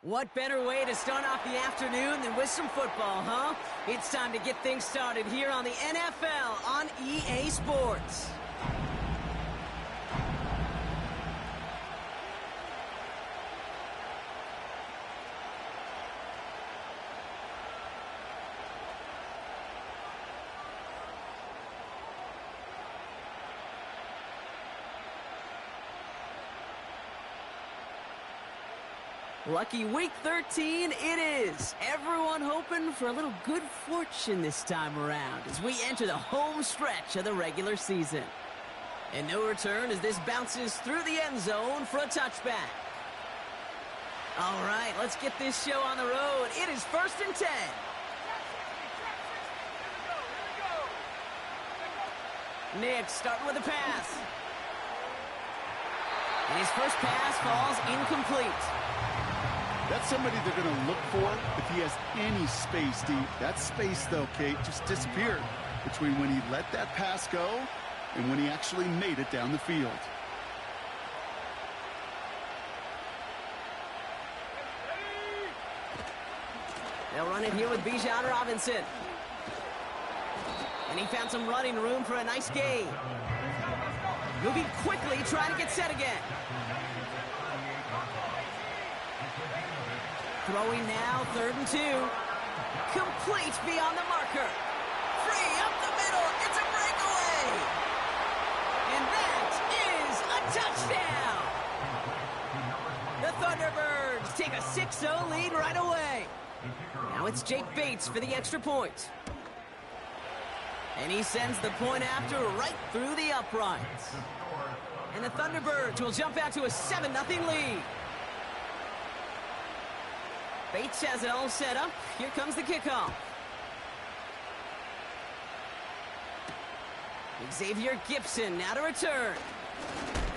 What better way to start off the afternoon than with some football, huh? It's time to get things started here on the NFL on EA Sports. Lucky week 13 it is. Everyone hoping for a little good fortune this time around as we enter the home stretch of the regular season. And no return as this bounces through the end zone for a touchback. All right, let's get this show on the road. It is 1st and 10. Nick starting with a pass. And his first pass falls incomplete. That's somebody they're going to look for if he has any space deep. That space, though, Kate, just disappeared between when he let that pass go and when he actually made it down the field. They'll run it here with Bijan Robinson. And he found some running room for a nice gain. Moving quickly, trying to get set again. Throwing now, 3rd and 2. Complete beyond the marker. Free up the middle. It's a breakaway. And that is a touchdown. The Thunderbirds take a 6-0 lead right away. Now it's Jake Bates for the extra point. And he sends the point after right through the uprights. And the Thunderbirds will jump out to a 7-0 lead. Bates has it all set up. Here comes the kickoff. Xavier Gibson now to return.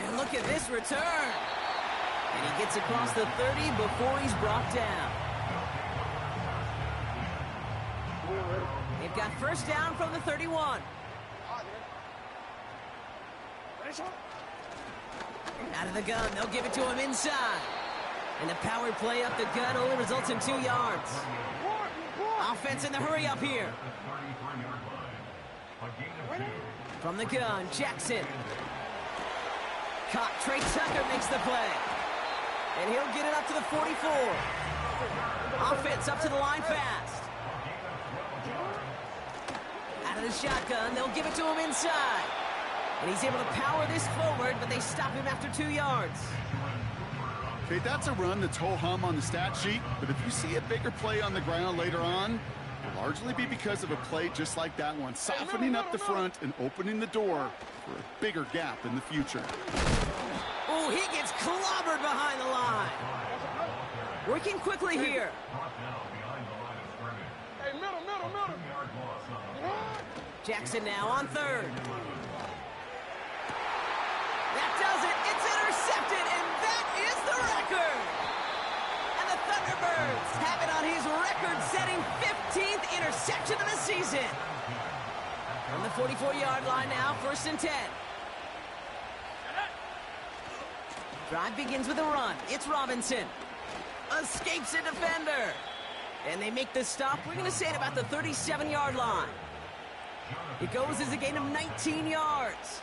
And look at this return. And he gets across the 30 before he's brought down. They've got first down from the 31. Out of the gun, they'll give it to him inside. And the power play up the gut only results in 2 yards. Offense in the hurry up here. From the gun, Jackson. Caught. Trey Tucker makes the play. And he'll get it up to the 44. Offense up to the line fast. Out of the shotgun, they'll give it to him inside. And he's able to power this forward, but they stop him after 2 yards. Okay, that's a run that's ho-hum on the stat sheet, but if you see a bigger play on the ground later on, it'll largely be because of a play just like that one, softening up the front and opening the door for a bigger gap in the future. Oh, he gets clobbered behind the line. Working quickly here. Hey, middle. Jackson now on 3rd. That does it. It's intercepted, and that is the record. And the Thunderbirds have it on his record-setting 15th interception of the season. From the 44-yard line now, 1st and 10. Drive begins with a run. It's Robinson. Escapes a defender. And they make the stop. We're going to say it about the 37-yard line. It goes as a gain of 19 yards.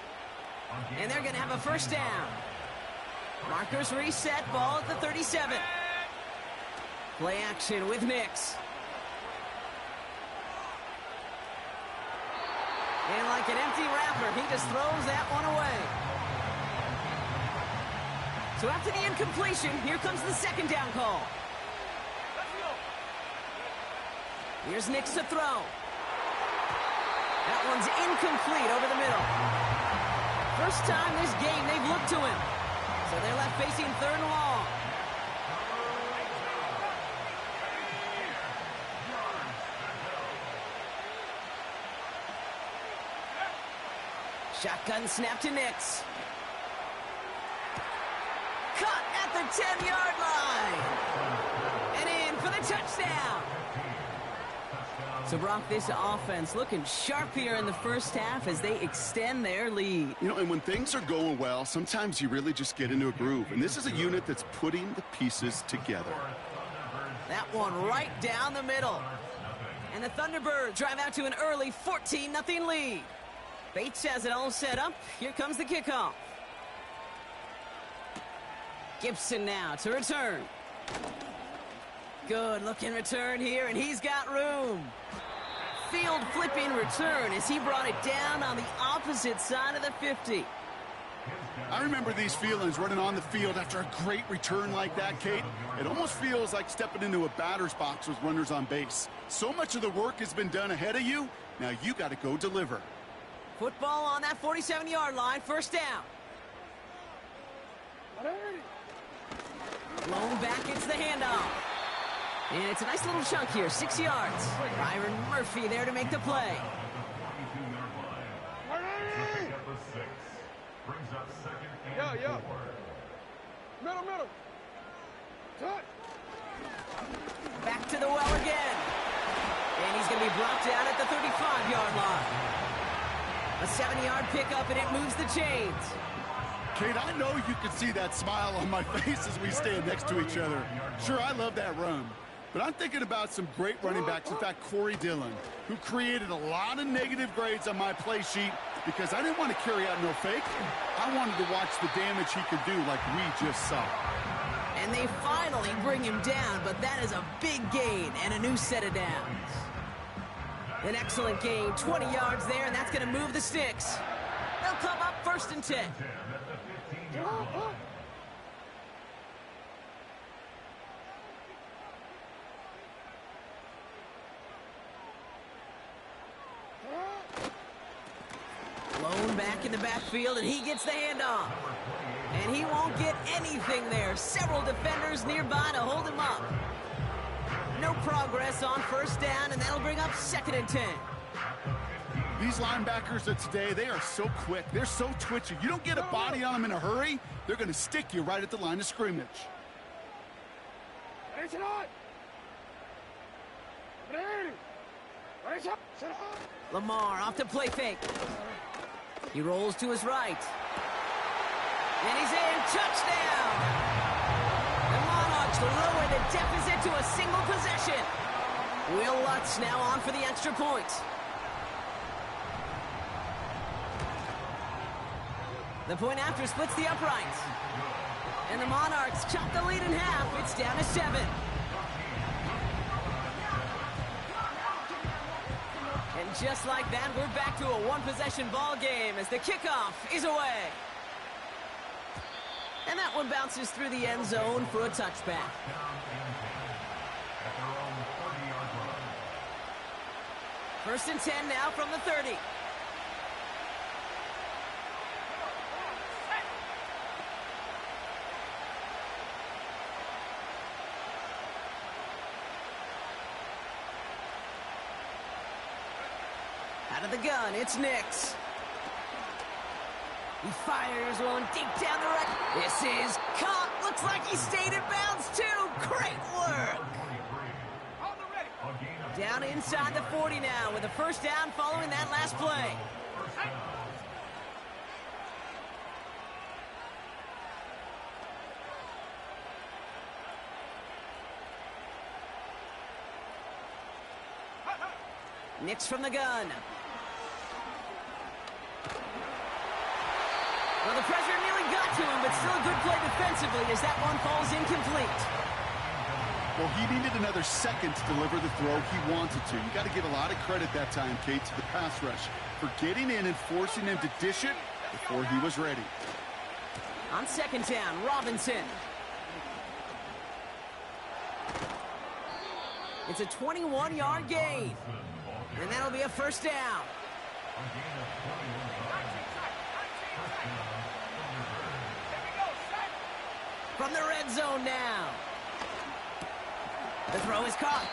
And they're going to have a first down. Markers reset, ball at the 37. Play action with Nix. And like an empty wrapper, he just throws that one away. So after the incompletion, here comes the 2nd down call. Here's Nix to throw. That one's incomplete over the middle. First time this game they've looked to him. So they're left facing 3rd and long. Shotgun snap to Nix. Cut at the 10-yard line. And in for the touchdown. So, Brock, this offense looking sharp here in the first half as they extend their lead. You know, and when things are going well, sometimes you really just get into a groove. And this is a unit that's putting the pieces together. That one right down the middle. And the Thunderbirds drive out to an early 14-0 lead. Bates has it all set up. Here comes the kickoff. Gibson now to return. Good looking return here, and he's got room. Field flipping return as he brought it down on the opposite side of the 50. I remember these feelings running on the field after a great return like that, Kate. It almost feels like stepping into a batter's box with runners on base. So much of the work has been done ahead of you. Now you got to go deliver. Football on that 47-yard line, first down. Blown back, it's the handoff. And it's a nice little chunk here, 6 yards. Byron Murphy there to make the play. Yo. Middle. Touch. Back to the well again. And he's going to be brought down at the 35-yard line. A 7-yard pickup, and it moves the chains. Kate, I know you can see that smile on my face as we stand next to each other. Sure, I love that run. But I'm thinking about some great running backs. In fact, Corey Dillon, who created a lot of negative grades on my play sheet because I didn't want to carry out no fake. I wanted to watch the damage he could do like we just saw. And they finally bring him down, but that is a big gain and a new set of downs. An excellent gain, 20 yards there, and that's going to move the sticks. They'll come up 1st and 10. Blown back in the backfield, and he gets the handoff. And he won't get anything there. Several defenders nearby to hold him up. No progress on 1st down, and that'll bring up 2nd and 10. These linebackers of today, they are so quick. They're so twitchy. You don't get a body on them in a hurry, they're going to stick you right at the line of scrimmage. Lamar off to play fake. He rolls to his right. And he's in. Touchdown! The Monarchs lower the deficit to a single possession. Will Lutz now on for the extra point. The point after splits the uprights. And the Monarchs chop the lead in half. It's down to 7. And just like that, we're back to a one-possession ball game as the kickoff is away. And that one bounces through the end zone for a touchback. First and 10 now from the 30. Out of the gun, it's Nix. He fires one deep down the right. This is caught. Looks like he stayed in bounds, too. Great work. Down inside the 40 now with a first down following that last play. Nix from the gun. Well, the pressure nearly got to him, but still a good play defensively as that one falls incomplete. Well, he needed another second to deliver the throw he wanted to. You got to give a lot of credit that time, Kate, to the pass rush for getting in and forcing him to dish it before he was ready. On 2nd down, Robinson. It's a 21-yard gain. And that'll be a first down. From the red zone now. The throw is caught.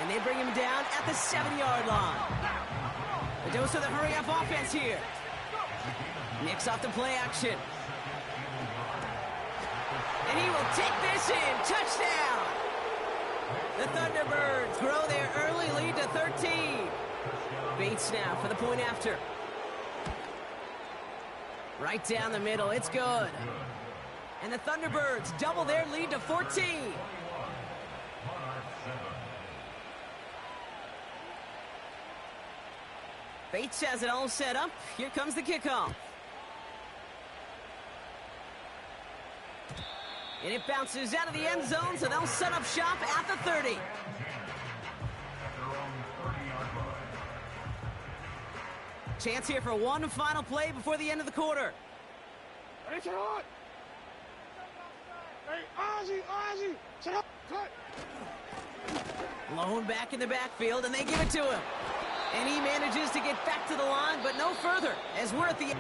And they bring him down at the 7-yard line. A dose of the hurry-up offense here. Nix off the play action. And he will take this in. Touchdown! The Thunderbirds grow their early lead to 13. Bates now for the point after. Right down the middle, it's good. And the Thunderbirds double their lead to 14. Bates has it all set up. Here comes the kickoff. And it bounces out of the end zone, so they'll set up shop at the 30. Chance here for one final play before the end of the quarter. Hey, sit on. Hey, Ozzy, sit up. Cut. Lone back in the backfield, and they give it to him. And he manages to get back to the line, but no further, as we're at the end.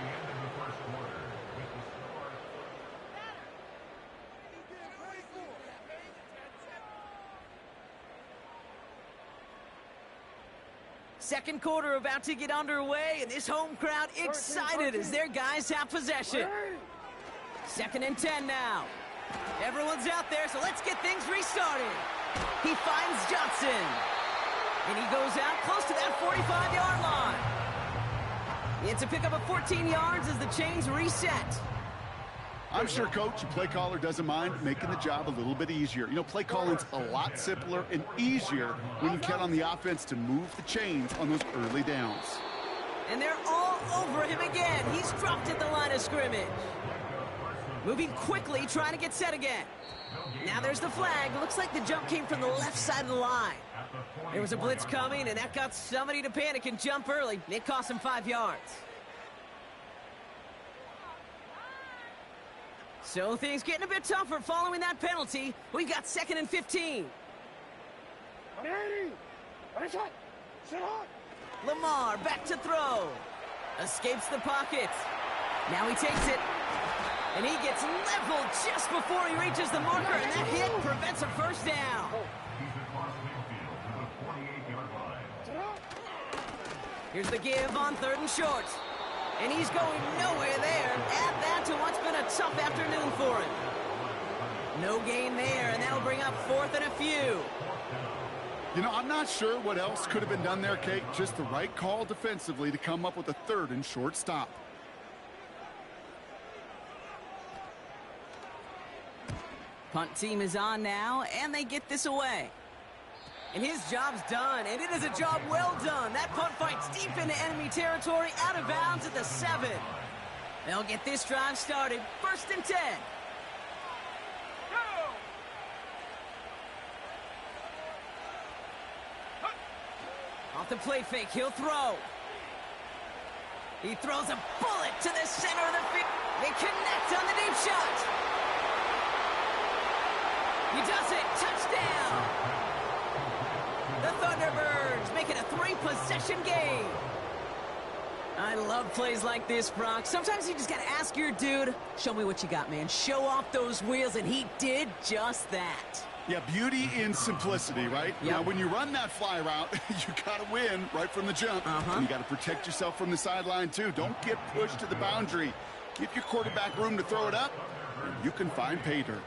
Second quarter about to get underway, and this home crowd excited as their guys have possession. 2nd and 10 now. Everyone's out there, so let's get things restarted. He finds Johnson. And he goes out close to that 45-yard line. It's a pickup of 14 yards as the chains reset. I'm sure, Coach, the play caller doesn't mind making the job a little bit easier. You know, play calling's a lot simpler and easier when you count on the offense to move the chains on those early downs. And they're all over him again. He's dropped at the line of scrimmage. Moving quickly, trying to get set again. Now there's the flag. Looks like the jump came from the left side of the line. There was a blitz coming, and that got somebody to panic and jump early. It cost him 5 yards. So things getting a bit tougher following that penalty. We've got 2nd and 15. Lamar back to throw. Escapes the pocket. Now he takes it. And he gets leveled just before he reaches the marker, and that hit prevents a first down. Here's the give on 3rd and short. And he's going nowhere there. Add that to what's been a tough afternoon for him. No gain there, and that'll bring up 4th and a few. You know, I'm not sure what else could have been done there, Kate. Just the right call defensively to come up with a 3rd and short stop. Punt team is on now, and they get this away. And his job's done, and it is a job well done. That punt fights deep into enemy territory, out of bounds at the 7. They'll get this drive started. 1st and 10. Off the play fake, he'll throw. He throws a bullet to the center of the field. They connect on the deep shot. He does it. Touchdown. The Thunderbirds make it a 3-possession game. I love plays like this, Brock. Sometimes you just got to ask your dude, show me what you got, man. Show off those wheels, and he did just that. Yeah, beauty in simplicity, right? Yep. Now, when you run that fly route, you got to win right from the jump. And you got to protect yourself from the sideline, too. Don't get pushed to the boundary. Give your quarterback room to throw it up, and you can find pay dirt.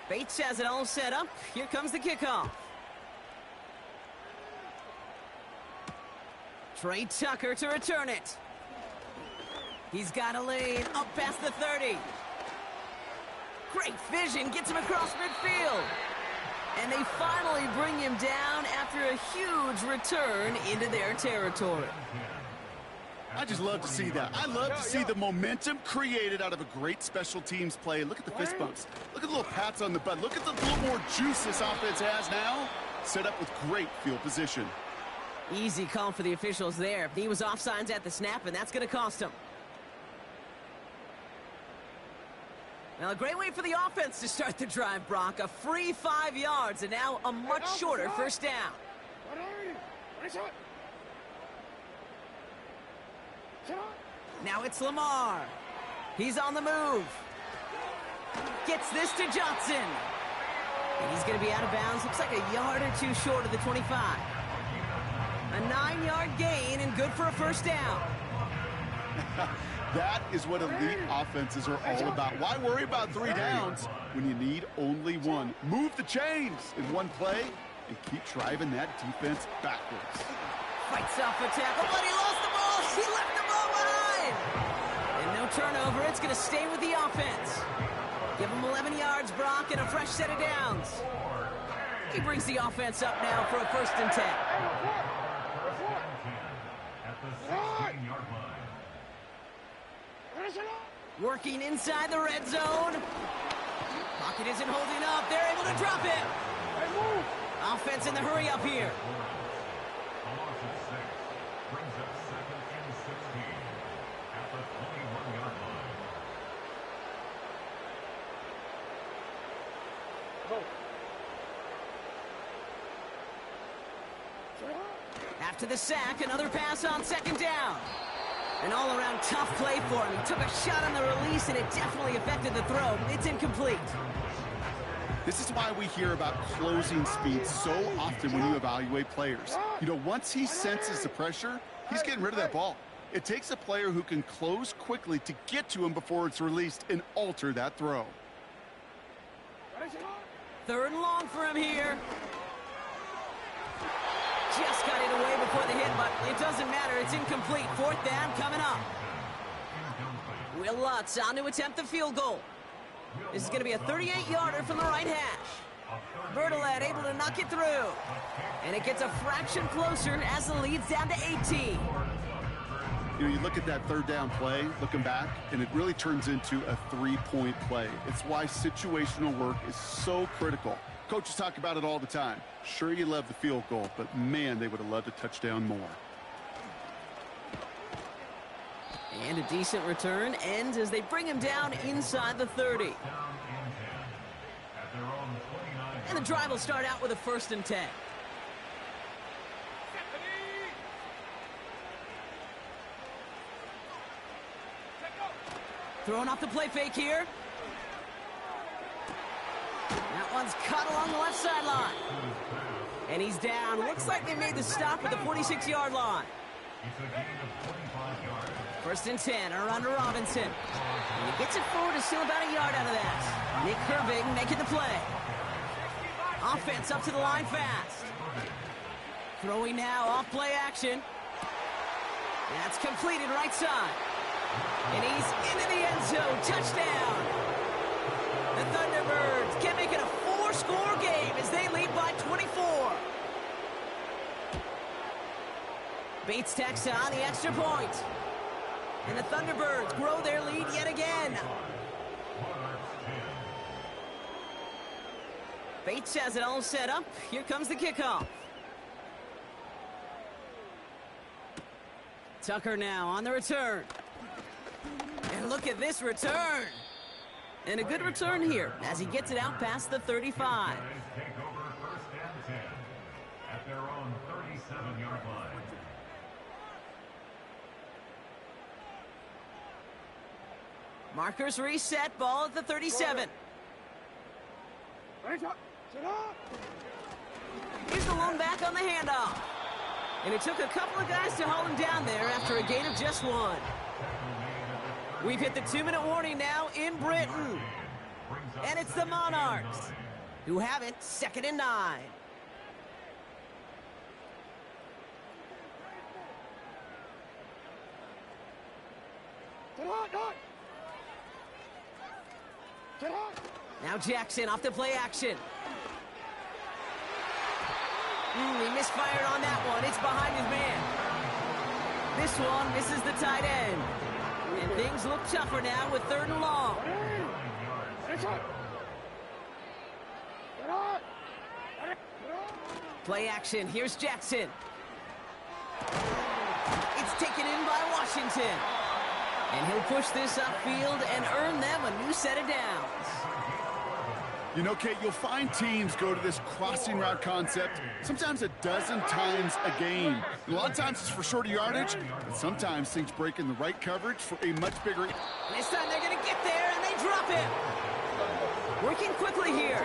Bates has it all set up. Here comes the kickoff. Trey Tucker to return it. He's got a lane up past the 30. Great vision, gets him across midfield. And they finally bring him down after a huge return into their territory. I just love to see that. I love to see the momentum created out of a great special teams play. Look at the fist bumps. Look at the little pats on the butt. Look at the little more juice this offense has now. Set up with great field position. Easy call for the officials there. He was offsides at the snap, and that's going to cost him. Now, a great way for the offense to start the drive, Brock. A free 5 yards, and now a much shorter first down. Now it's Lamar. He's on the move. Gets this to Johnson. And he's going to be out of bounds. Looks like a yard or two short of the 25. A 9-yard gain and good for a first down. That is what elite offenses are all about. Why worry about 3 downs when you need only 1? Move the chains in one play and keep driving that defense backwards. Fights off a tackle, but he lost the ball. He left the ball behind. And no turnover. It's going to stay with the offense. Give him 11 yards, Brock, and a fresh set of downs. He brings the offense up now for a 1st and 10. At the 16-yard line. Working inside the red zone. Pocket isn't holding up. They're able to drop it. Offense in the hurry up here. A loss of 6 brings up 2nd and 16 at the 21-yard line. After the sack, another pass on 2nd down. An all-around tough play for him. He took a shot on the release, and it definitely affected the throw. It's incomplete. This is why we hear about closing speed so often when you evaluate players. You know, once he senses the pressure, he's getting rid of that ball. It takes a player who can close quickly to get to him before it's released and alter that throw. 3rd and long for him here. Just got it away before the hit, but it doesn't matter. It's incomplete. 4th down coming up. Will Lutz on to attempt the field goal. This is going to be a 38-yarder from the right hash. Bertolet able to knock it through. And it gets a fraction closer as the lead's down to 18. You know, you look at that 3rd down play, looking back, and it really turns into a 3-point play. It's why situational work is so critical. Coaches talk about it all the time. Sure, you love the field goal, but man, they would have loved a touchdown more. And a decent return ends as they bring him down inside the 30. And the drive will start out with a 1st and 10. Throwing off the play fake here. That one's cut along the left sideline. And he's down. Looks like they made the stop at the 46-yard line. 1st and 10, around to Robinson. And he gets it forward to steal about a yard out of that. Nick Herbig making the play. Offense up to the line fast. Throwing now, off play action. That's completed right side. And he's into the end zone. Touchdown. The Thunderbirds can make it a 4-score game as they lead by 24. Bates tacks on the extra point. And the Thunderbirds grow their lead yet again. Bates has it all set up. Here comes the kickoff. Tucker now on the return. And look at this return. And a good return here as he gets it out past the 35. Take over 1st and 10 at their own 37-yard line. Markers reset, ball at the 37. Here's the lone back on the handoff. And it took a couple of guys to hold him down there after a gain of just 1. We've hit the 2-minute warning now in Britain. And it's the Monarchs who have it 2nd and 9. Now Jackson off the play action. He misfired on that one. It's behind his man. This one misses the tight end. And things look tougher now with 3rd and long. Play action. Here's Jackson. It's taken in by Washington. And he'll push this upfield and earn them a new set of downs. You know, Kate, you'll find teams go to this crossing route concept sometimes a dozen times a game. And a lot of times it's for shorter yardage, but sometimes things break in the right coverage for a much bigger... This time they're going to get there, and they drop it. Working quickly here.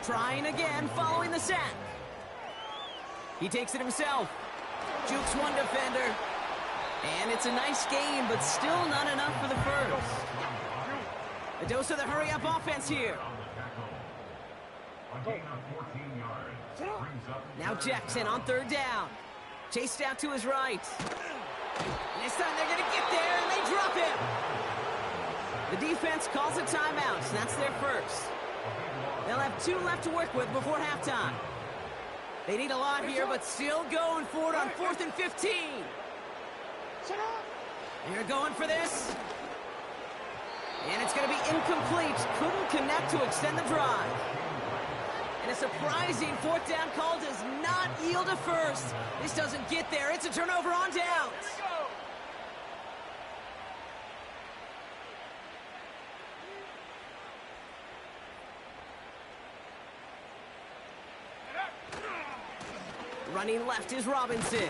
Trying again, following the sack. He takes it himself. Jukes one defender. And it's a nice game, but still not enough for the first. A dose of the hurry-up offense here. Now Jackson on 3rd down. Chased out to his right. And this time they're going to get there, and they drop him. The defense calls a timeout, so that's their first. They'll have 2 left to work with before halftime. They need a lot here, but still going for it on 4th and 15. They're going for this. And it's going to be incomplete. Couldn't connect to extend the drive. And a surprising 4th down call does not yield a first. This doesn't get there. It's a turnover on downs. Running left is Robinson.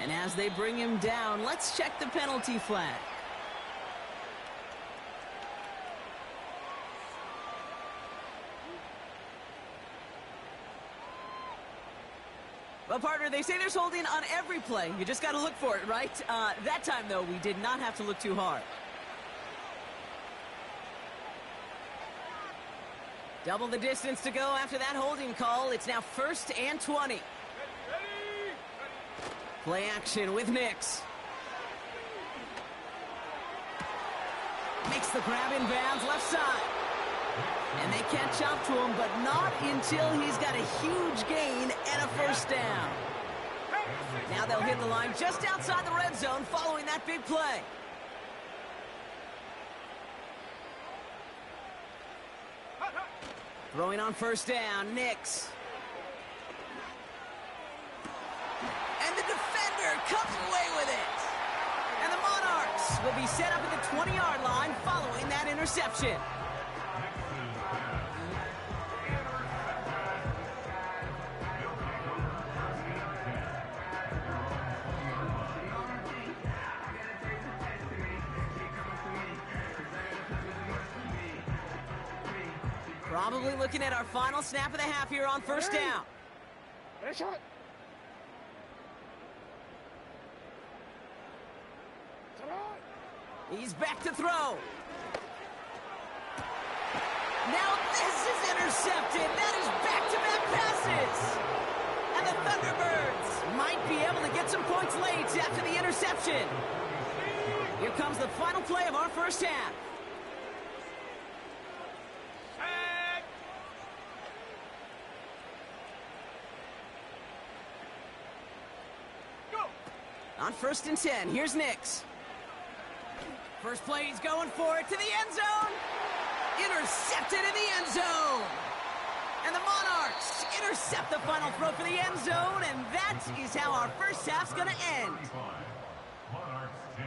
And as they bring him down, let's check the penalty flag. Well, partner, they say there's holding on every play. You just got to look for it, right? That time, though, we did not have to look too hard. Double the distance to go after that holding call. It's now 1st and 20. Play action with Nix. Makes the grab in bounds left side. And they catch up to him, but not until he's got a huge gain and a first down. Now they'll hit the line just outside the red zone following that big play. Throwing on first down, Nix. And the defender comes away with it. And the Monarchs will be set up at the 20-yard line following that interception. Probably looking at our final snap of the half here on first down. He's back to throw. Now this is intercepted. That is back-to-back passes. And the Thunderbirds might be able to get some points late after the interception. Here comes the final play of our first half. On 1st and 10, here's Nix. First play, he's going for it to the end zone. Intercepted in the end zone. And the Monarchs intercept the final throw for the end zone, and that is how our first half's going to end. Monarchs 10.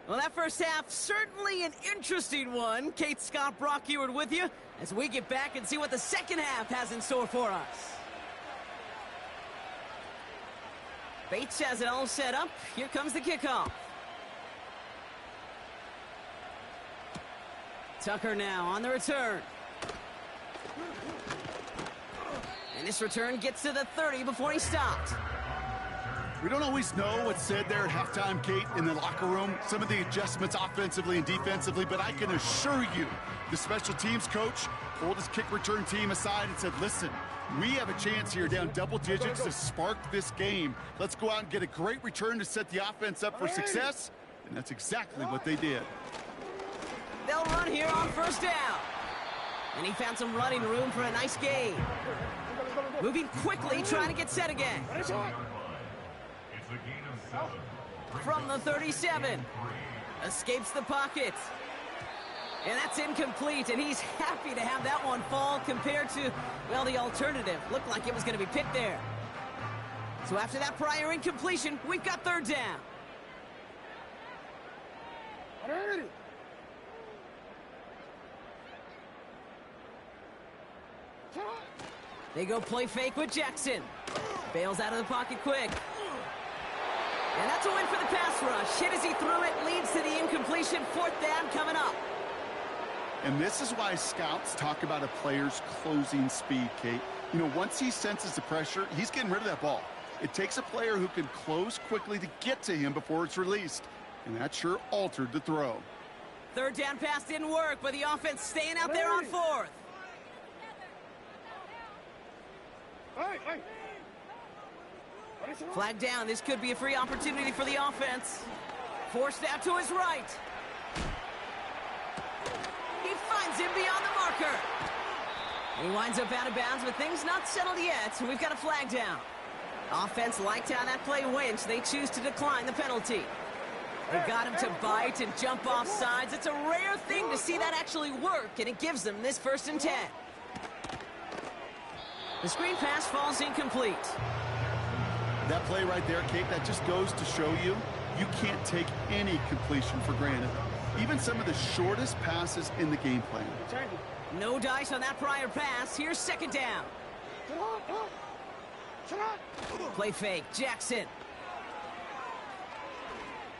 Well, that first half, certainly an interesting one. Kate, Scott, Brock Ewart with you as we get back and see what the second half has in store for us. Bates has it all set up. Here comes the kickoff. Tucker now on the return. And this return gets to the 30 before he stopped. We don't always know what's said there at halftime, Kate, in the locker room. Some of the adjustments offensively and defensively, but I can assure you the special teams coach pulled his kick return team aside and said, listen, we have a chance here down double digits to spark this game. Let's go out and get a great return to set the offense up for success, and that's exactly what they did. They'll run here on first down. And he found some running room for a nice gain. Moving quickly, trying to get set again. It's a gain of 7. From the 37. Escapes the pocket. And that's incomplete, and he's happy to have that one fall compared to, well, the alternative. Looked like it was going to be picked there. So after that prior incompletion, we've got third down. They go play fake with Jackson. Bails out of the pocket quick. And that's a win for the pass rush. Hit as he threw it, leads to the incompletion. Fourth down coming up. And this is why scouts talk about a player's closing speed, Kate. You know, once he senses the pressure, he's getting rid of that ball. It takes a player who can close quickly to get to him before it's released. And that sure altered the throw. Third down pass didn't work, but the offense staying out there on fourth. Flag down. This could be a free opportunity for the offense. Forced out to his right. He finds him beyond the marker. He winds up out of bounds, but things not settled yet, so we've got a flag down. Offense liked how that play went, so they choose to decline the penalty. They got him to bite and jump off sides. It's a rare thing to see that actually work, and it gives them this 1st and 10. The screen pass falls incomplete. That play right there, Kate, that just goes to show you, you can't take any completion for granted. Even some of the shortest passes in the game plan. No dice on that prior pass. Here's 2nd down. Play fake. Jackson.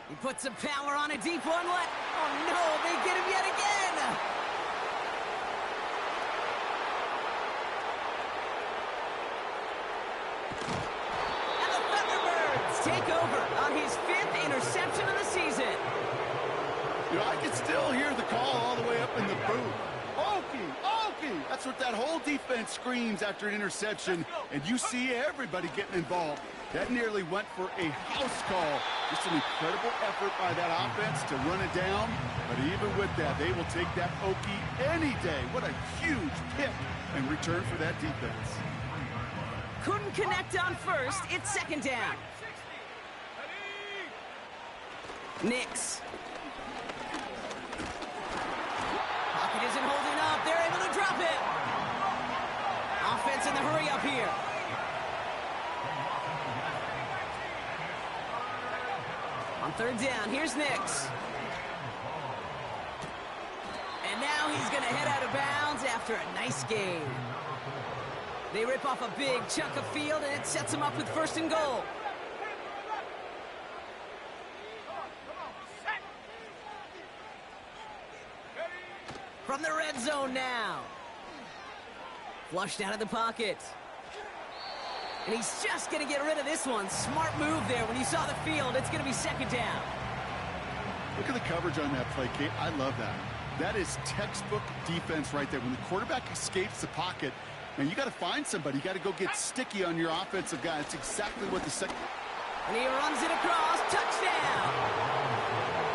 He puts some power on a deep one. Oh, no, they get him yet again. And the Thunderbirds take over on his 5th interception of the season. You know, I can still hear the call all the way up in the booth. Okie, Okie! That's what that whole defense screams after an interception, and you see everybody getting involved. That nearly went for a house call. Just an incredible effort by that offense to run it down, but even with that, they will take that Okie any day. What a huge pick in return for that defense. Couldn't connect on 1st. It's 2nd down. Nix. Pocket isn't holding up. They're able to drop it. Offense in the hurry up here. On 3rd down, here's Nix. And now he's going to head out of bounds after a nice game. They rip off a big chunk of field, and it sets them up with 1st and goal. From the red zone now. Flushed out of the pocket. And he's just going to get rid of this one. Smart move there. When you saw the field, it's going to be 2nd down. Look at the coverage on that play, Kate. I love that. That is textbook defense right there. When the quarterback escapes the pocket, and you got to find somebody. You got to go get sticky on your offensive guy. It's exactly what the second. And he runs it across. Touchdown!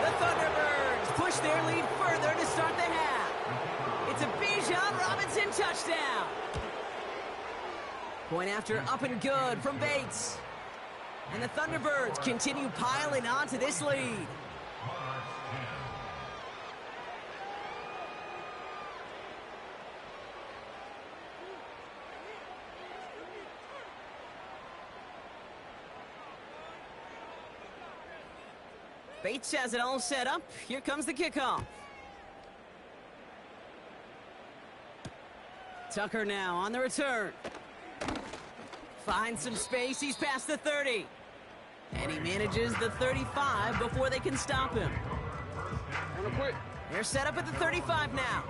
The Thunderbirds push their lead further to start the half. It's a Bijan Robinson touchdown. Point after up and good from Bates. And the Thunderbirds continue piling on to this lead. Bates has it all set up. Here comes the kickoff. Tucker now on the return. Finds some space. He's past the 30. And he manages the 35 before they can stop him. They're set up at the 35 now.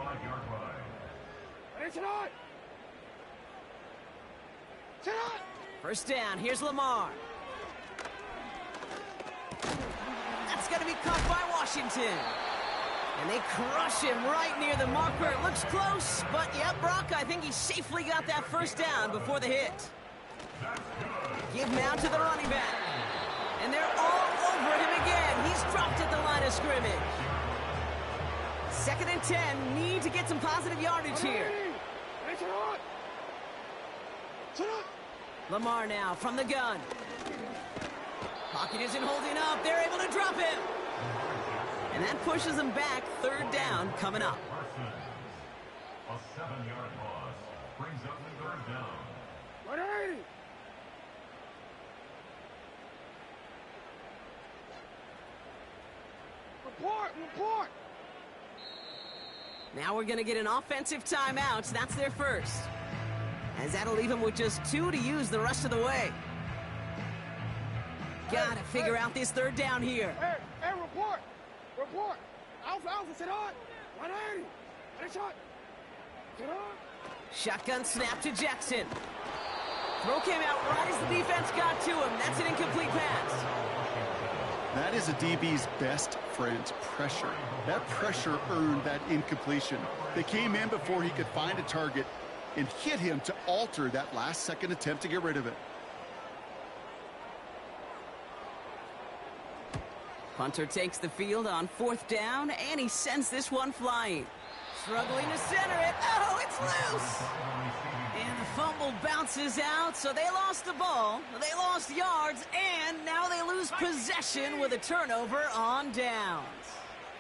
First down. Here's Lamar. That's going to be caught by Washington. And they crush him right near the marker. It looks close, but yeah, Brock, I think he safely got that 1st down before the hit. Give now to the running back. And they're all over him again. He's dropped at the line of scrimmage. 2nd and 10. Need to get some positive yardage here. Lamar now from the gun. Pocket isn't holding up. They're able to drop him. And that pushes them back. 3rd down coming up. A 7-yard loss brings up the 3rd down. 180. Report. Now we're going to get an offensive timeout. That's their first. As that'll leave them with just 2 to use the rest of the way. Gotta figure out this 3rd down here. Hey, report. Alpha, sit on. 180. Headshot. Sit on. Shotgun snap to Jackson. Throw came out right as the defense got to him. That's an incomplete pass. That is a DB's best friend, pressure. That pressure earned that incompletion. They came in before he could find a target and hit him to alter that last-second attempt to get rid of it. Punter takes the field on 4th down, and he sends this one flying. Struggling to center it. Oh, it's loose! And the fumble bounces out, so they lost the ball, they lost yards, and now they lose possession with a turnover on downs.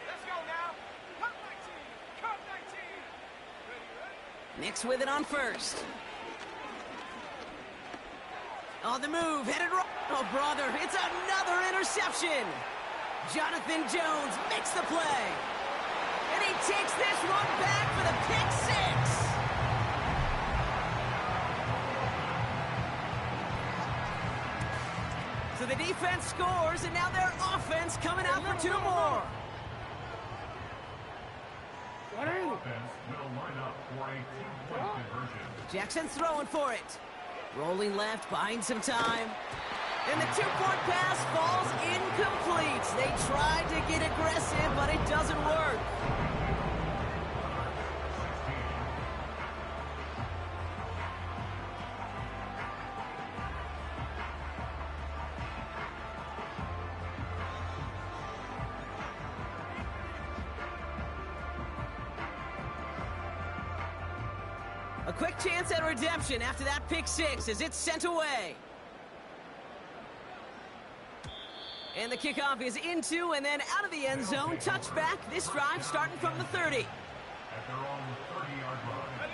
Let's go now. Cut 19. Cut 19. Nix with it on 1st. On the move, headed right. Oh, brother, it's another interception. Jonathan Jones makes the play. And he takes this one back for the pick 6. So the defense scores, and now their offense coming out for 2 more. Offense will line up for a two-point conversion. Jackson's throwing for it. Rolling left, buying some time. And the 2-point pass falls incomplete. They tried to get aggressive, but it doesn't work. A quick chance at redemption after that pick 6 as it's sent away. And the kickoff is into and then out of the end zone. Touchback. This drive starting from the 30. At their own 30-yard line.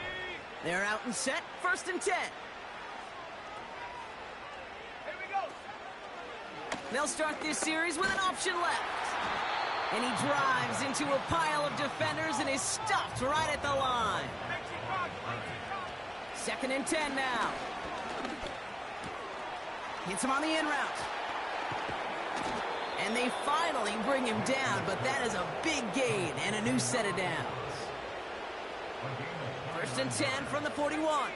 They're out and set. 1st and 10. Here we go. They'll start this series with an option left. And he drives into a pile of defenders and is stopped right at the line. 2nd and 10 now. Hits him on the in route. And they finally bring him down, but that is a big gain and a new set of downs. 1st and 10 from the 41.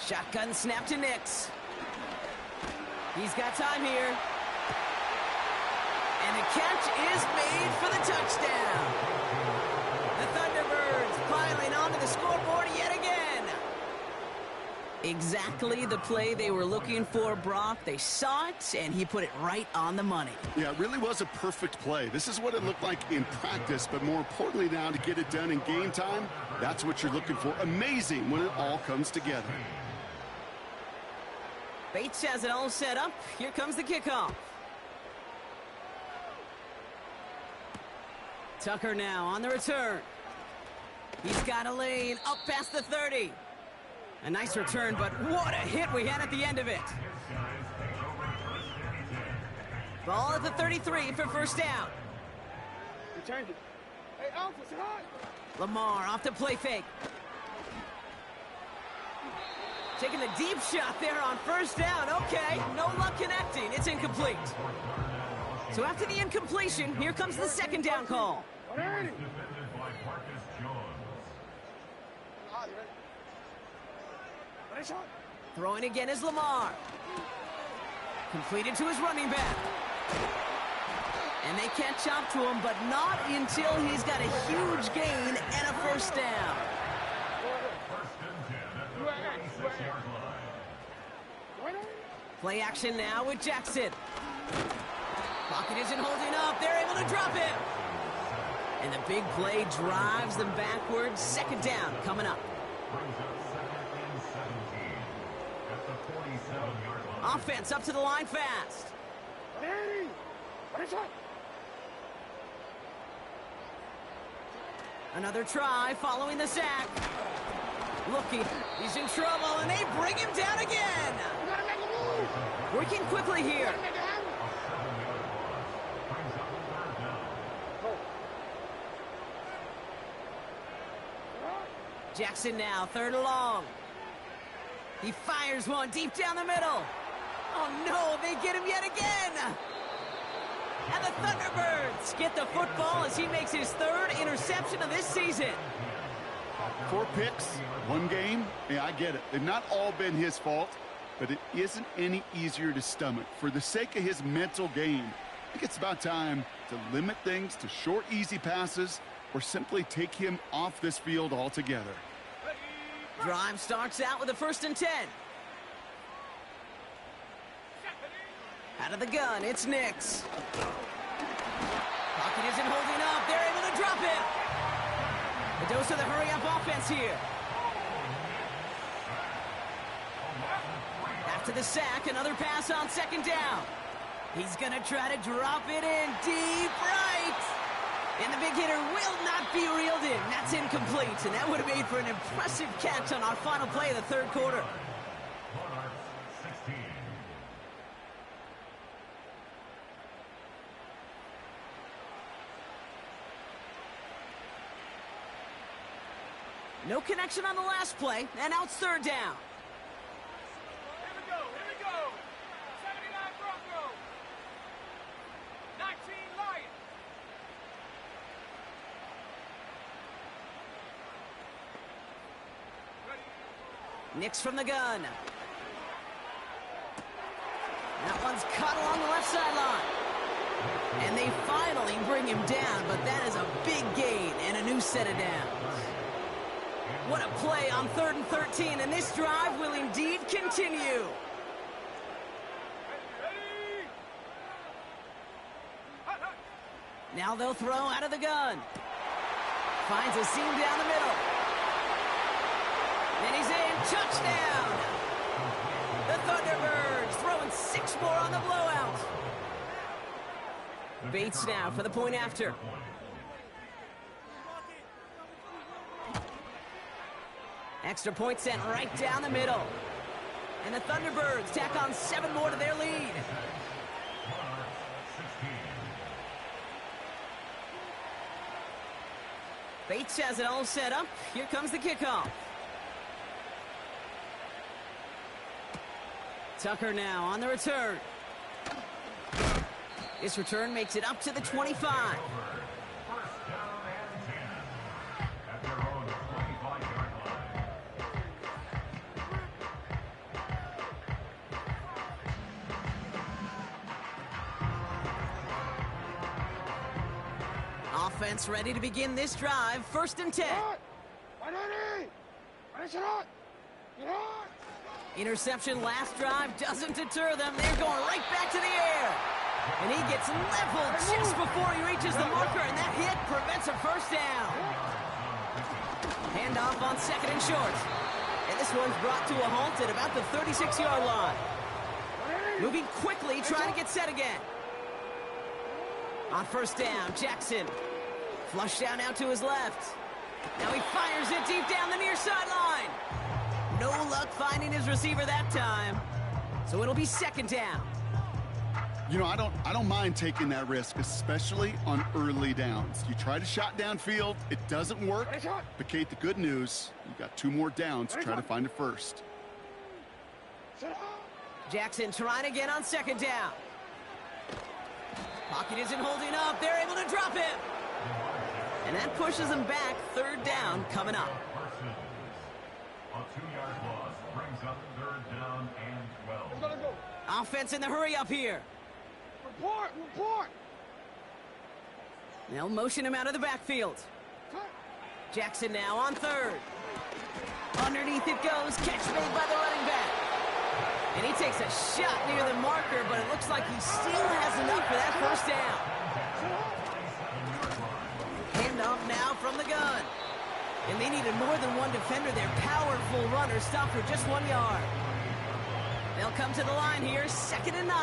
Shotgun snap to Nix. He's got time here. And the catch is made for the touchdown. The Thunderbirds piling onto the scoreboard yet again. Exactly the play they were looking for, Brock. They saw it, and he put it right on the money. Yeah, it really was a perfect play. This is what it looked like in practice, but more importantly now to get it done in game time, that's what you're looking for. Amazing when it all comes together. Bates has it all set up. Here comes the kickoff. Tucker now on the return. He's got a lane up past the 30. A nice return, but what a hit we had at the end of it. Ball at the 33 for 1st down. We changed it. Hey, Alpha, say hi. Lamar off the play fake. Taking the deep shot there on 1st down. Okay, no luck connecting. It's incomplete. So after the incompletion, here comes the 2nd down call. Defended by Marcus Jones. Throwing again is Lamar. Completed to his running back. And they catch up to him, but not until he's got a huge gain and a 1st down. 1st and 10 at the 46-yard line. Play action now with Jackson. Pocket isn't holding up. They're able to drop him. And the big play drives them backwards. 2nd down coming up. Brings up 2nd and 17 at the 47-yard line. Offense up to the line fast. Another try following the sack. Looking, he's in trouble, and they bring him down again. Working quickly here. Jackson now, 3rd and long. He fires one deep down the middle. Oh no, they get him yet again. And the Thunderbirds get the football as he makes his 3rd interception of this season. 4 picks, 1 game. Yeah, I get it. They've not all been his fault, but it isn't any easier to stomach. For the sake of his mental game, I think it's about time to limit things to short, easy passes or simply take him off this field altogether. Drive starts out with a 1st and 10. Out of the gun, it's Knicks. Pocket isn't holding up. They're able to drop it. A dose of the hurry-up offense here. After the sack, another pass on second down. He's going to try to drop it in deep right. And the big hitter will not be reeled in. That's incomplete, and that would have made for an impressive catch on our final play of the third quarter. Monarchs 16. No connection on the last play, and now it's third down. Here we go, here we go. 79 Broncos. 19 Lions. Knicks from the gun. That one's cut along the left sideline. And they finally bring him down, but that is a big gain and a new set of downs. What a play on 3rd and 13, and this drive will indeed continue. Ready? Hut, hut. Now they'll throw out of the gun. Finds a seam down the middle. And he's in. Touchdown! The Thunderbirds throwing 6 more on the blowout. Bates now for the point after. Extra point sent right down the middle. And the Thunderbirds tack on 7 more to their lead. Bates has it all set up. Here comes the kickoff. Tucker now on the return. This return makes it up to the 25. First down and 10 at their own 25-yard line. Offense ready to begin this drive. 1st and 10. Interception last drive doesn't deter them. They're going right back to the air. And he gets leveled just before he reaches the marker, and that hit prevents a first down. Handoff on 2nd and short. And this one's brought to a halt at about the 36-yard line. Moving quickly, trying to get set again. On 1st down, Jackson. Flush down out to his left. Now he fires it deep down the near sideline. No luck finding his receiver that time. So it'll be 2nd down. You know, I don't mind taking that risk, especially on early downs. You try to shot downfield, it doesn't work. But Kate, the good news, you got 2 more downs to try to find a first. Jackson trying again on 2nd down. Pocket isn't holding up. They're able to drop it. And that pushes them back. 3rd down coming up. A 2-yard loss brings up 3rd down and 12. Let's go. Offense in the hurry up here. Report. They'll motion him out of the backfield. Jackson now on 3rd. Underneath it goes. Catch made by the running back. And he takes a shot near the marker, but it looks like he still has enough for that 1st down. Handoff now from the gun. And they needed more than one defender. Their powerful runner stopped for just 1 yard. They'll come to the line here, 2nd and 9.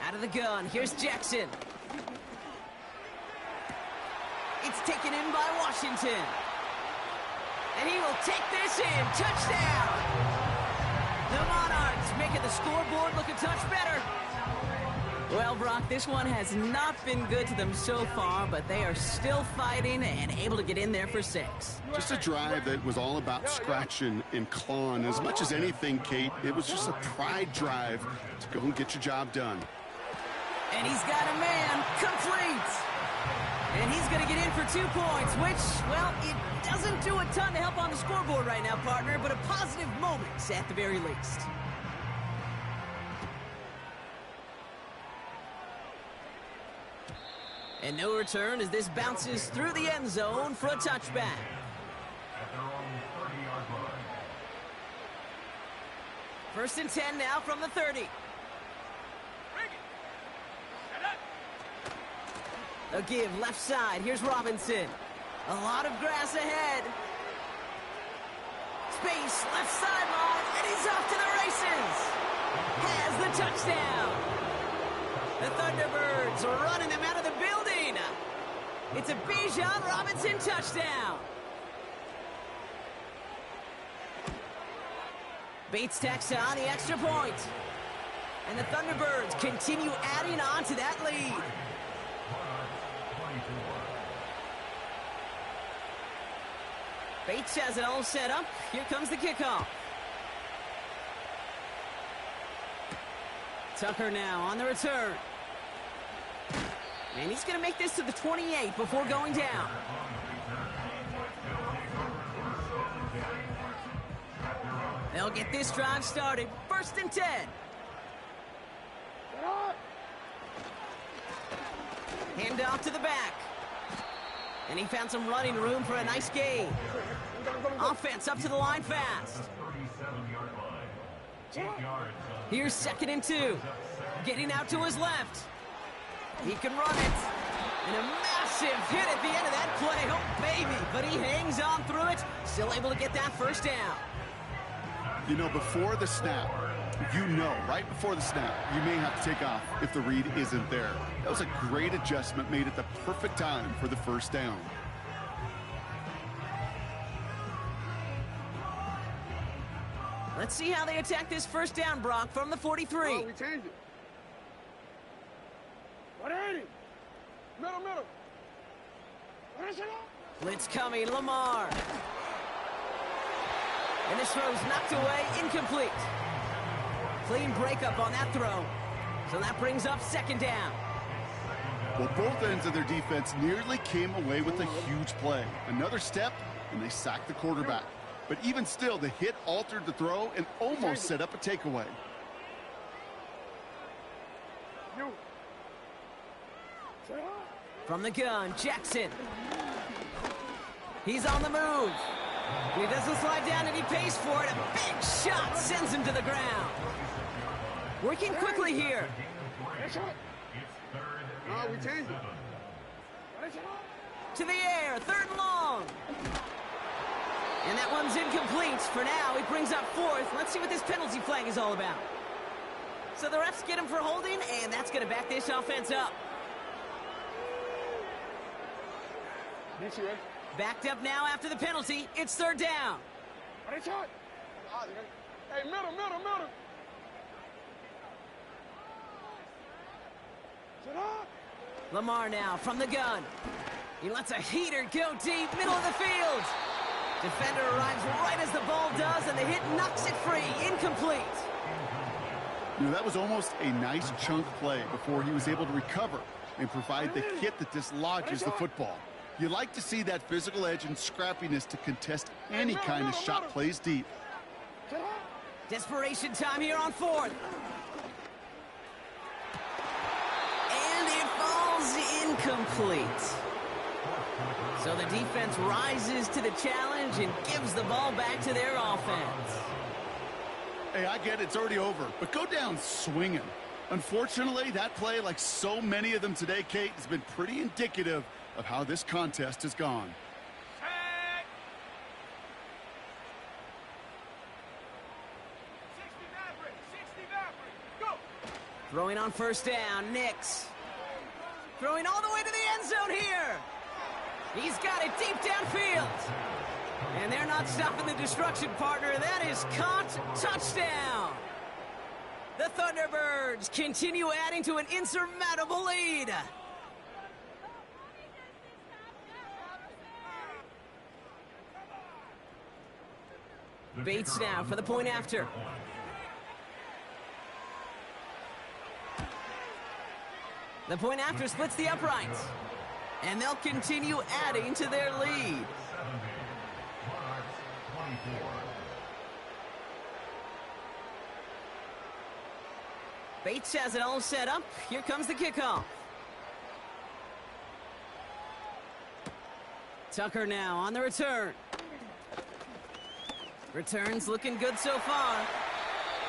Out of the gun, here's Jackson. It's taken in by Washington. And he will take this in. Touchdown! The Monarchs making the scoreboard look a touch better. Well, Brock, this one has not been good to them so far, but they are still fighting and able to get in there for 6. Just a drive that was all about scratching and clawing. As much as anything, Kate, it was just a pride drive to go and get your job done. And he's got a man complete. And he's going to get in for 2 points, which, well, it doesn't do a ton to help on the scoreboard right now, partner, but a positive moment at the very least. And no return as this bounces through the end zone for a touchback. At their own 30-yard line. First and 10 now from the 30. A give left side. Here's Robinson. A lot of grass ahead. Space, left sideline, and he's off to the races. Has the touchdown. The Thunderbirds are running them out of the building. It's a Bijan Robinson touchdown. Bates tacks on the extra point. And the Thunderbirds continue adding on to that lead. Bates has it all set up. Here comes the kickoff. Tucker now on the return. And he's going to make this to the 28 before going down. They'll get this drive started. First and 10. Hand off to the back. And he found some running room for a nice gain. Offense up to the line fast. Here's second and 2. Getting out to his left. He can run it. And a massive hit at the end of that play. Oh, baby. But he hangs on through it. Still able to get that first down. You know, before the snap, right before the snap, you may have to take off if the read isn't there. That was a great adjustment made at the perfect time for the first down. Let's see how they attack this first down, Brock, from the 43. Oh, we changed it. 180. Middle. Blitz coming, Lamar. And this throw's knocked away, incomplete. Clean breakup on that throw. So that brings up second down. Well, both ends of their defense nearly came away with a huge play. Another step, and they sacked the quarterback. But even still, the hit altered the throw and almost set up a takeaway. From the gun, Jackson. He's on the move. He doesn't slide down and he pays for it. A big shot sends him to the ground. Working quickly here. No, we changed it. To the air, third and long. And that one's incomplete. For now, he brings up fourth. Let's see what this penalty flag is all about. So the refs get him for holding, and that's going to back this offense up. Backed up now after the penalty. It's third down. Hey, middle. Lamar now from the gun. He lets a heater go deep, middle of the field. Defender arrives right as the ball does, and the hit knocks it free. Incomplete. You know, that was almost a nice chunk play before he was able to recover and provide the hit that dislodges the football. You like to see that physical edge and scrappiness to contest any kind of shot plays deep. Desperation time here on fourth. And it falls incomplete. So the defense rises to the challenge and gives the ball back to their offense. Hey, I get it, it's already over, but go down swinging. Unfortunately, that play, like so many of them today, Kate, has been pretty indicative of how this contest has gone. Throwing on first down, Nix. Throwing all the way to the end zone here. He's got it deep downfield. And they're not stopping the destruction, partner. That is caught. Touchdown. The Thunderbirds continue adding to an insurmountable lead. Bates now for the point after. The point after splits the uprights. And they'll continue adding to their lead. Monarchs 24. Bates has it all set up. Here comes the kickoff. Tucker now on the return. Returns looking good so far.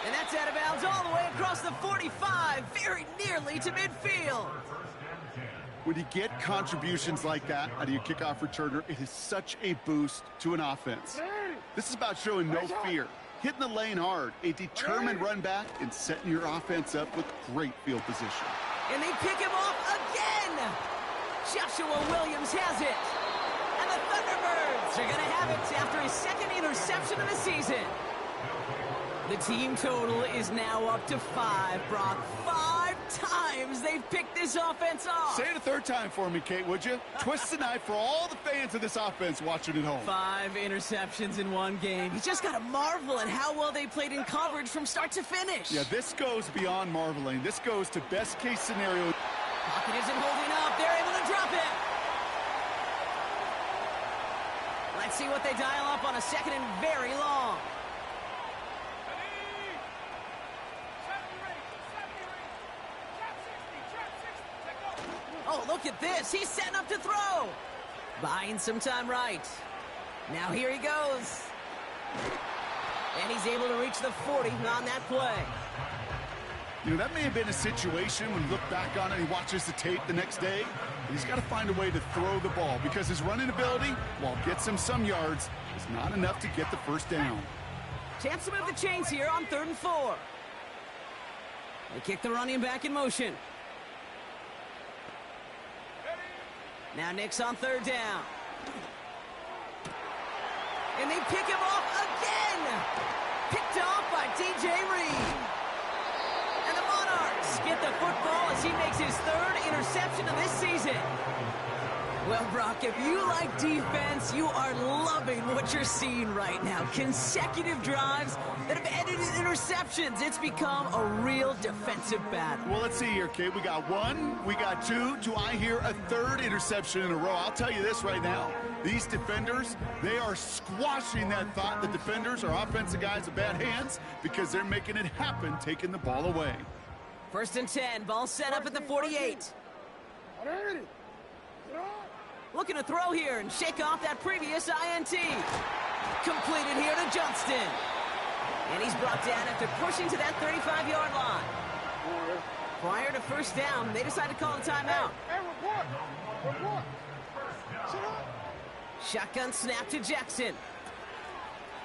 And that's out of bounds all the way across the 45, very nearly to midfield. When you get contributions like that out of your kickoff returner, it is such a boost to an offense. This is about showing no fear, hitting the lane hard, a determined run back, and setting your offense up with great field position. And they pick him off again. Joshua Williams has it. And the Thunderbirds are going to have it after his second interception of the season. The team total is now up to 5, Brock. 5 times they've picked this offense off. Say it a third time for me, Kate, would you? Twist the knife for all the fans of this offense watching at home. 5 interceptions in one game. You just got to marvel at how well they played in coverage from start to finish. Yeah, this goes beyond marveling. This goes to best case scenario. Pocket isn't holding up. They're able to drop it. Let's see what they dial up on a second and very long. Oh, look at this. He's setting up to throw. Buying some time right. Now here he goes. And he's able to reach the 40 on that play. You know, that may have been a situation when you look back on it and he watches the tape the next day. He's got to find a way to throw the ball because his running ability, while it gets him some yards, is not enough to get the first down. Chance to move the chains here on 3rd and 4. They kick the running back in motion. Now Nick's on 3rd down. And they pick him off again. Picked off by DJ Reed. And the Monarchs get the football as he makes his 3rd interception of this season. Well, Brock, if you like defense, you are loving what you're seeing right now. Consecutive drives that have ended in interceptions. It's become a real defensive battle. Well, let's see here, Kate. We got 1, we got 2. Do I hear a 3rd interception in a row? I'll tell you this right now. These defenders, they are squashing that thought that defenders are offensive guys with bad hands because they're making it happen, taking the ball away. 1st and 10, ball set up at the 48. Looking to throw here and shake off that previous INT. Completed here to Johnston. And he's brought down after pushing to that 35-yard line. Prior to 1st down, they decided to call a timeout. Report. Shotgun snap to Jackson.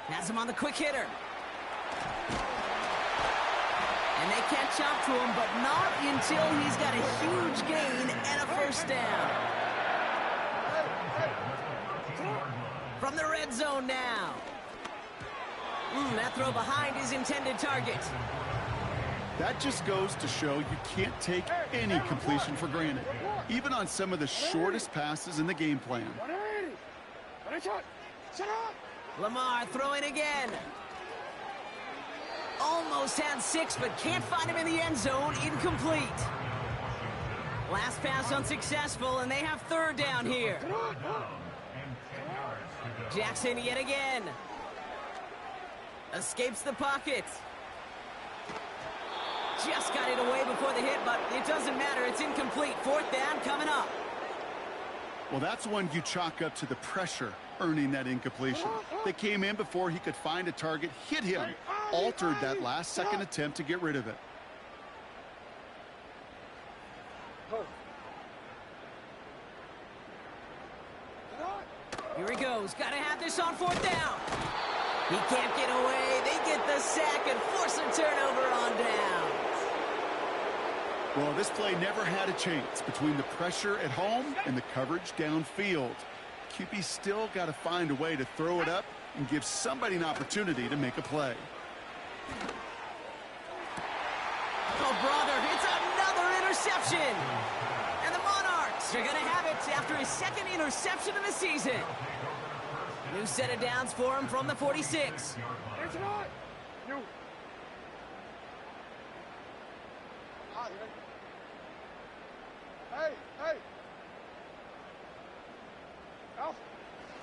Has him on the quick hitter. And they catch up to him, but not until he's got a huge gain and a 1st down. From the red zone now. That throw behind his intended target. That just goes to show you can't take any completion for granted, even on some of the shortest passes in the game plan. Lamar throwing again. Almost had 6, but can't find him in the end zone. Incomplete. Last pass unsuccessful, and they have 3rd down here. Jackson yet again. Escapes the pocket. Just got it away before the hit, but it doesn't matter. It's incomplete. 4th down coming up. Well, that's one you chalk up to the pressure earning that incompletion. They came in before he could find a target, hit him, altered that last-second attempt to get rid of it. Here he goes. Got to have this on 4th down. He can't get away. They get the sack and force a turnover on down. Well, this play never had a chance between the pressure at home and the coverage downfield. QB still got to find a way to throw it up and give somebody an opportunity to make a play. Oh, brother, it's another interception. And the Monarchs are going to have it after his 2nd interception of the season. New set of downs for him from the 46.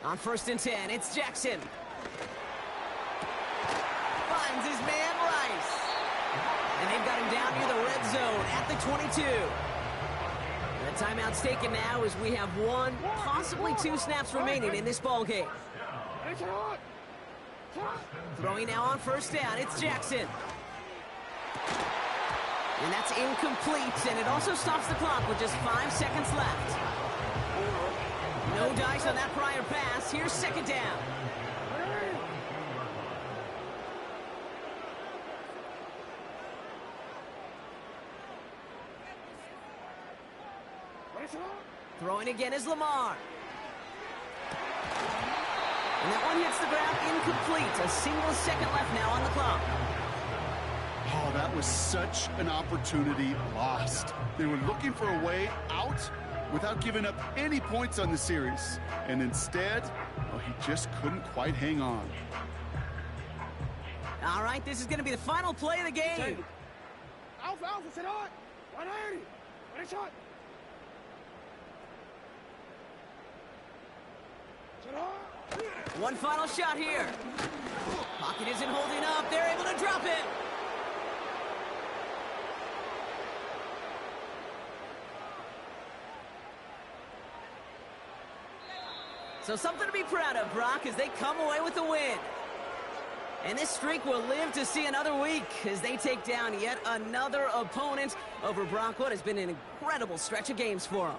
On 1st and 10, it's Jackson. Finds his man Rice. And they've got him down near the red zone at the 22. The Timeout's taken now as we have one, possibly two snaps remaining in this ball game. Throwing now on first down, it's Jackson. And that's incomplete, and it also stops the clock with just 5 seconds left. No dice on that prior pass. Here's second down. Throwing again is Lamar. And that one hits the ground incomplete. A single second left now on the clock. Oh, that was such an opportunity lost. They were looking for a way out without giving up any points on the series. And instead, well, he just couldn't quite hang on. All right, this is going to be the final play of the game. One final shot here. Pocket isn't holding up. They're able to drop it. So something to be proud of, Brock, as they come away with the win. And this streak will live to see another week as they take down yet another opponent over Brock. What has been an incredible stretch of games for them.